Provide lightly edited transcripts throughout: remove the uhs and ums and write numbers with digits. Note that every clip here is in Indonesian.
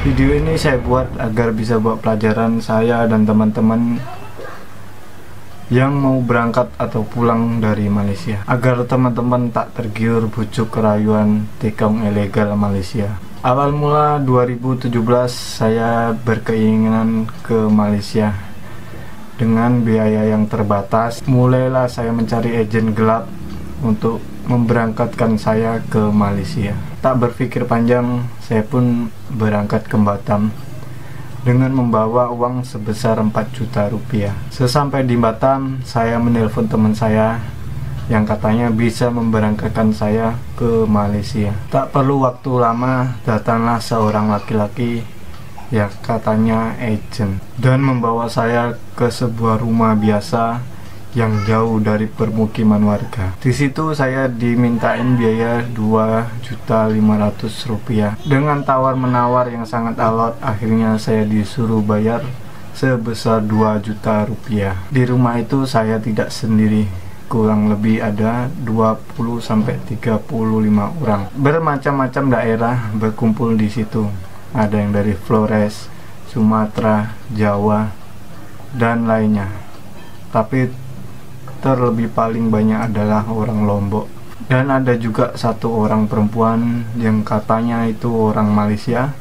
Video ini saya buat agar bisa buat pelajaran saya dan teman-teman yang mau berangkat atau pulang dari Malaysia, agar teman-teman tak tergiur bujuk kerayuan tikung ilegal Malaysia. Awal mula 2017 saya berkeinginan ke Malaysia. Dengan biaya yang terbatas, mulailah saya mencari agen gelap untuk memberangkatkan saya ke Malaysia. Tak berpikir panjang, saya pun berangkat ke Batam dengan membawa uang sebesar 4 juta rupiah. Sesampai di Batam, saya menelpon teman saya yang katanya bisa memberangkatkan saya ke Malaysia. Tak perlu waktu lama, datanglah seorang laki-laki yang katanya agen dan membawa saya ke sebuah rumah biasa yang jauh dari permukiman warga. Di situ saya dimintain biaya 2.500.000 rupiah. Dengan tawar menawar yang sangat alot, akhirnya saya disuruh bayar sebesar 2 juta rupiah. Di rumah itu saya tidak sendiri, kurang lebih ada 20-35 orang. Bermacam-macam daerah berkumpul di situ. Ada yang dari Flores, Sumatera, Jawa, dan lainnya. Tapi terlebih paling banyak adalah orang Lombok. Dan ada juga satu orang perempuan yang katanya itu orang Malaysia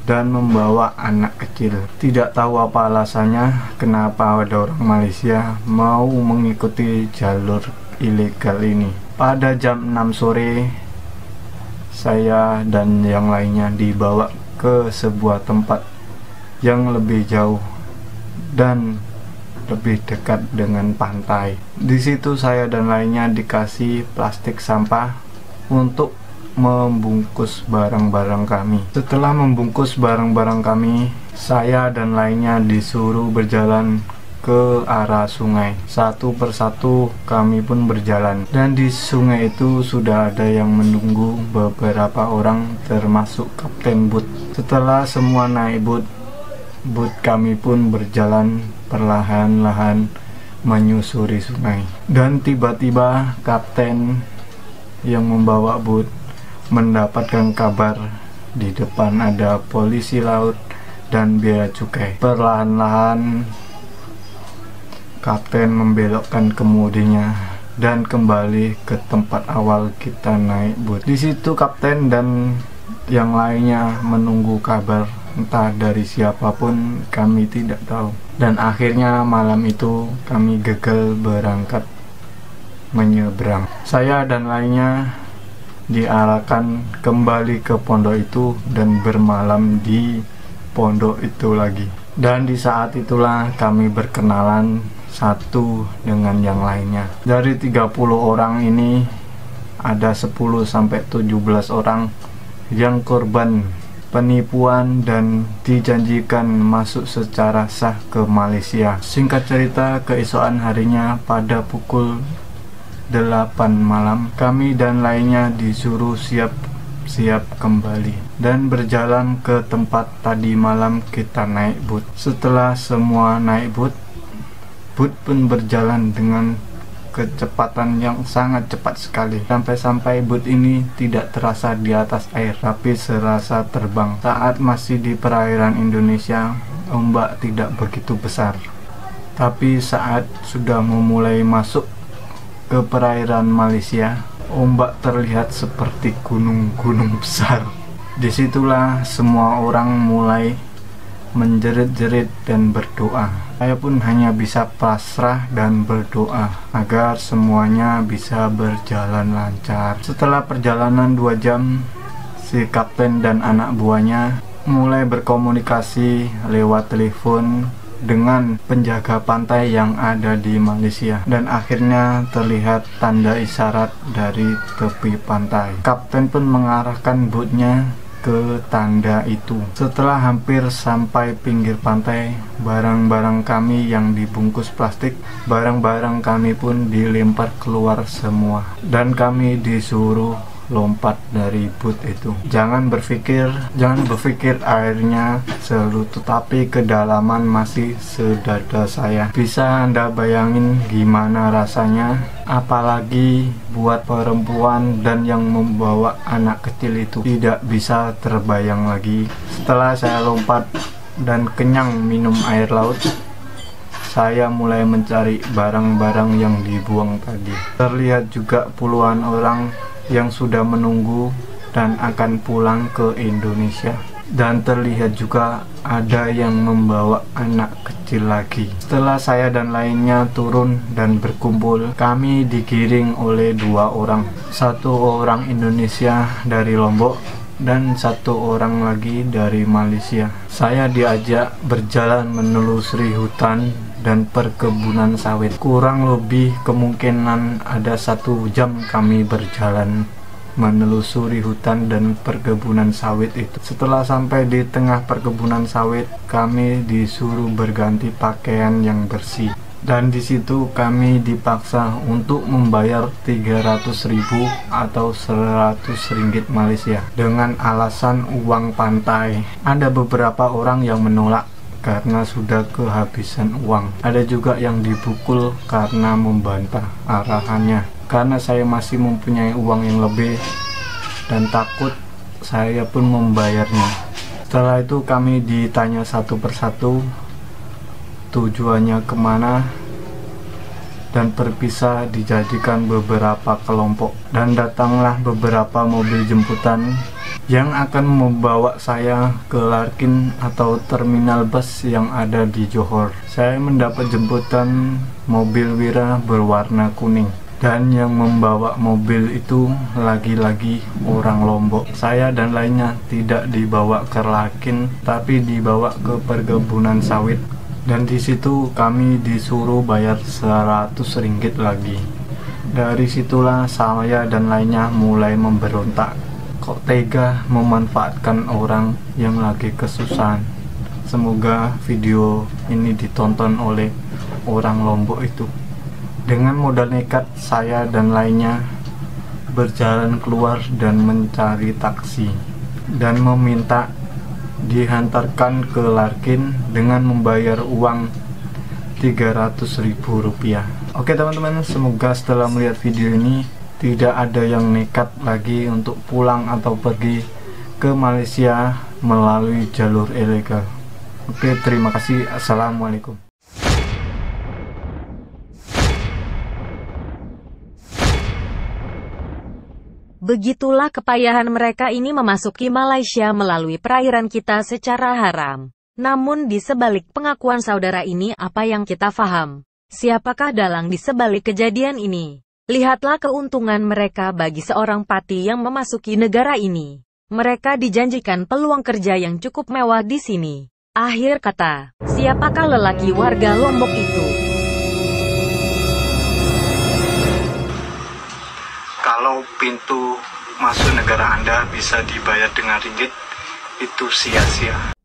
dan membawa anak kecil. Tidak tahu apa alasannya kenapa ada orang Malaysia mau mengikuti jalur ilegal ini. Pada jam 6 sore saya dan yang lainnya dibawa ke sebuah tempat yang lebih jauh dan lebih dekat dengan pantai. Di situ saya dan lainnya dikasih plastik sampah untuk membungkus barang-barang kami. Setelah membungkus barang-barang kami, saya dan lainnya disuruh berjalan ke arah sungai. Satu persatu kami pun berjalan, dan di sungai itu sudah ada yang menunggu beberapa orang termasuk Kapten Bud. Setelah semua naik bot kami pun berjalan perlahan-lahan menyusuri sungai. Dan tiba-tiba kapten yang membawa bot mendapatkan kabar di depan ada polisi laut dan bea cukai. Perlahan-lahan kapten membelokkan kemudinya dan kembali ke tempat awal kita naik bot. Di situ kapten dan yang lainnya menunggu kabar, entah dari siapapun, kami tidak tahu. Dan akhirnya malam itu kami gagal berangkat menyeberang. Saya dan lainnya diarahkan kembali ke pondok itu dan bermalam di pondok itu lagi. Dan di saat itulah kami berkenalan satu dengan yang lainnya. Dari 30 orang ini ada 10-17 orang yang korban penipuan dan dijanjikan masuk secara sah ke Malaysia. Singkat cerita, keesokan harinya pada pukul 8 malam kami dan lainnya disuruh siap-siap kembali dan berjalan ke tempat tadi malam kita naik bot. Setelah semua naik bot pun berjalan dengan kecepatan yang sangat cepat sekali, sampai-sampai bot ini tidak terasa di atas air tapi serasa terbang. Saat masih di perairan Indonesia, ombak tidak begitu besar, tapi saat sudah memulai masuk ke perairan Malaysia, ombak terlihat seperti gunung-gunung besar. Disitulah semua orang mulai menjerit-jerit dan berdoa. Saya pun hanya bisa pasrah dan berdoa agar semuanya bisa berjalan lancar. Setelah perjalanan 2 jam, si kapten dan anak buahnya mulai berkomunikasi lewat telepon dengan penjaga pantai yang ada di Malaysia, dan akhirnya terlihat tanda isyarat dari tepi pantai. Kapten pun mengarahkan botnya ke tanda itu. Setelah hampir sampai pinggir pantai, barang-barang kami yang dibungkus plastik, barang-barang kami pun dilempar keluar semua, dan kami disuruh lompat dari boot itu. Jangan berpikir airnya selutut, tapi kedalaman masih sedada saya. Bisa Anda bayangin gimana rasanya, apalagi buat perempuan dan yang membawa anak kecil itu tidak bisa terbayang lagi. Setelah saya lompat dan kenyang minum air laut, saya mulai mencari barang-barang yang dibuang tadi. Terlihat juga puluhan orang yang sudah menunggu dan akan pulang ke Indonesia. Dan terlihat juga ada yang membawa anak kecil lagi. Setelah saya dan lainnya turun dan berkumpul, kami digiring oleh dua orang. Satu orang Indonesia dari Lombok dan satu orang lagi dari Malaysia. Saya diajak berjalan menelusuri hutan dan perkebunan sawit. Kurang lebih kemungkinan ada 1 jam kami berjalan menelusuri hutan dan perkebunan sawit itu. Setelah sampai di tengah perkebunan sawit, kami disuruh berganti pakaian yang bersih. Dan di situ kami dipaksa untuk membayar 300.000 atau 100 ringgit Malaysia dengan alasan uang pantai. Ada beberapa orang yang menolak karena sudah kehabisan uang. Ada juga yang dipukul karena membantah arahannya. Karena saya masih mempunyai uang yang lebih dan takut, saya pun membayarnya. Setelah itu kami ditanya satu persatu tujuannya kemana, dan berpisah dijadikan beberapa kelompok. Dan datanglah beberapa mobil jemputan yang akan membawa saya ke Larkin atau terminal bus yang ada di Johor. Saya mendapat jemputan mobil Wira berwarna kuning, dan yang membawa mobil itu lagi-lagi orang Lombok. Saya dan lainnya tidak dibawa ke Larkin, tapi dibawa ke perkebunan sawit. Dan di situ kami disuruh bayar 100 ringgit lagi. Dari situlah saya dan lainnya mulai memberontak. Kok tega memanfaatkan orang yang lagi kesusahan. Semoga video ini ditonton oleh orang Lombok itu. Dengan modal nekat, saya dan lainnya berjalan keluar dan mencari taksi dan meminta dihantarkan ke Larkin dengan membayar uang 300.000 rupiah. Oke teman-teman, semoga setelah melihat video ini tidak ada yang nekat lagi untuk pulang atau pergi ke Malaysia melalui jalur ilegal. Oke, terima kasih. Assalamualaikum. Begitulah kepayahan mereka ini memasuki Malaysia melalui perairan kita secara haram. Namun di sebalik pengakuan saudara ini, apa yang kita faham? Siapakah dalang di sebalik kejadian ini? Lihatlah keuntungan mereka bagi seorang pati yang memasuki negara ini. Mereka dijanjikan peluang kerja yang cukup mewah di sini. Akhir kata, siapakah lelaki warga Lombok itu? Kalau pintu masuk negara Anda bisa dibayar dengan ringgit, itu sia-sia.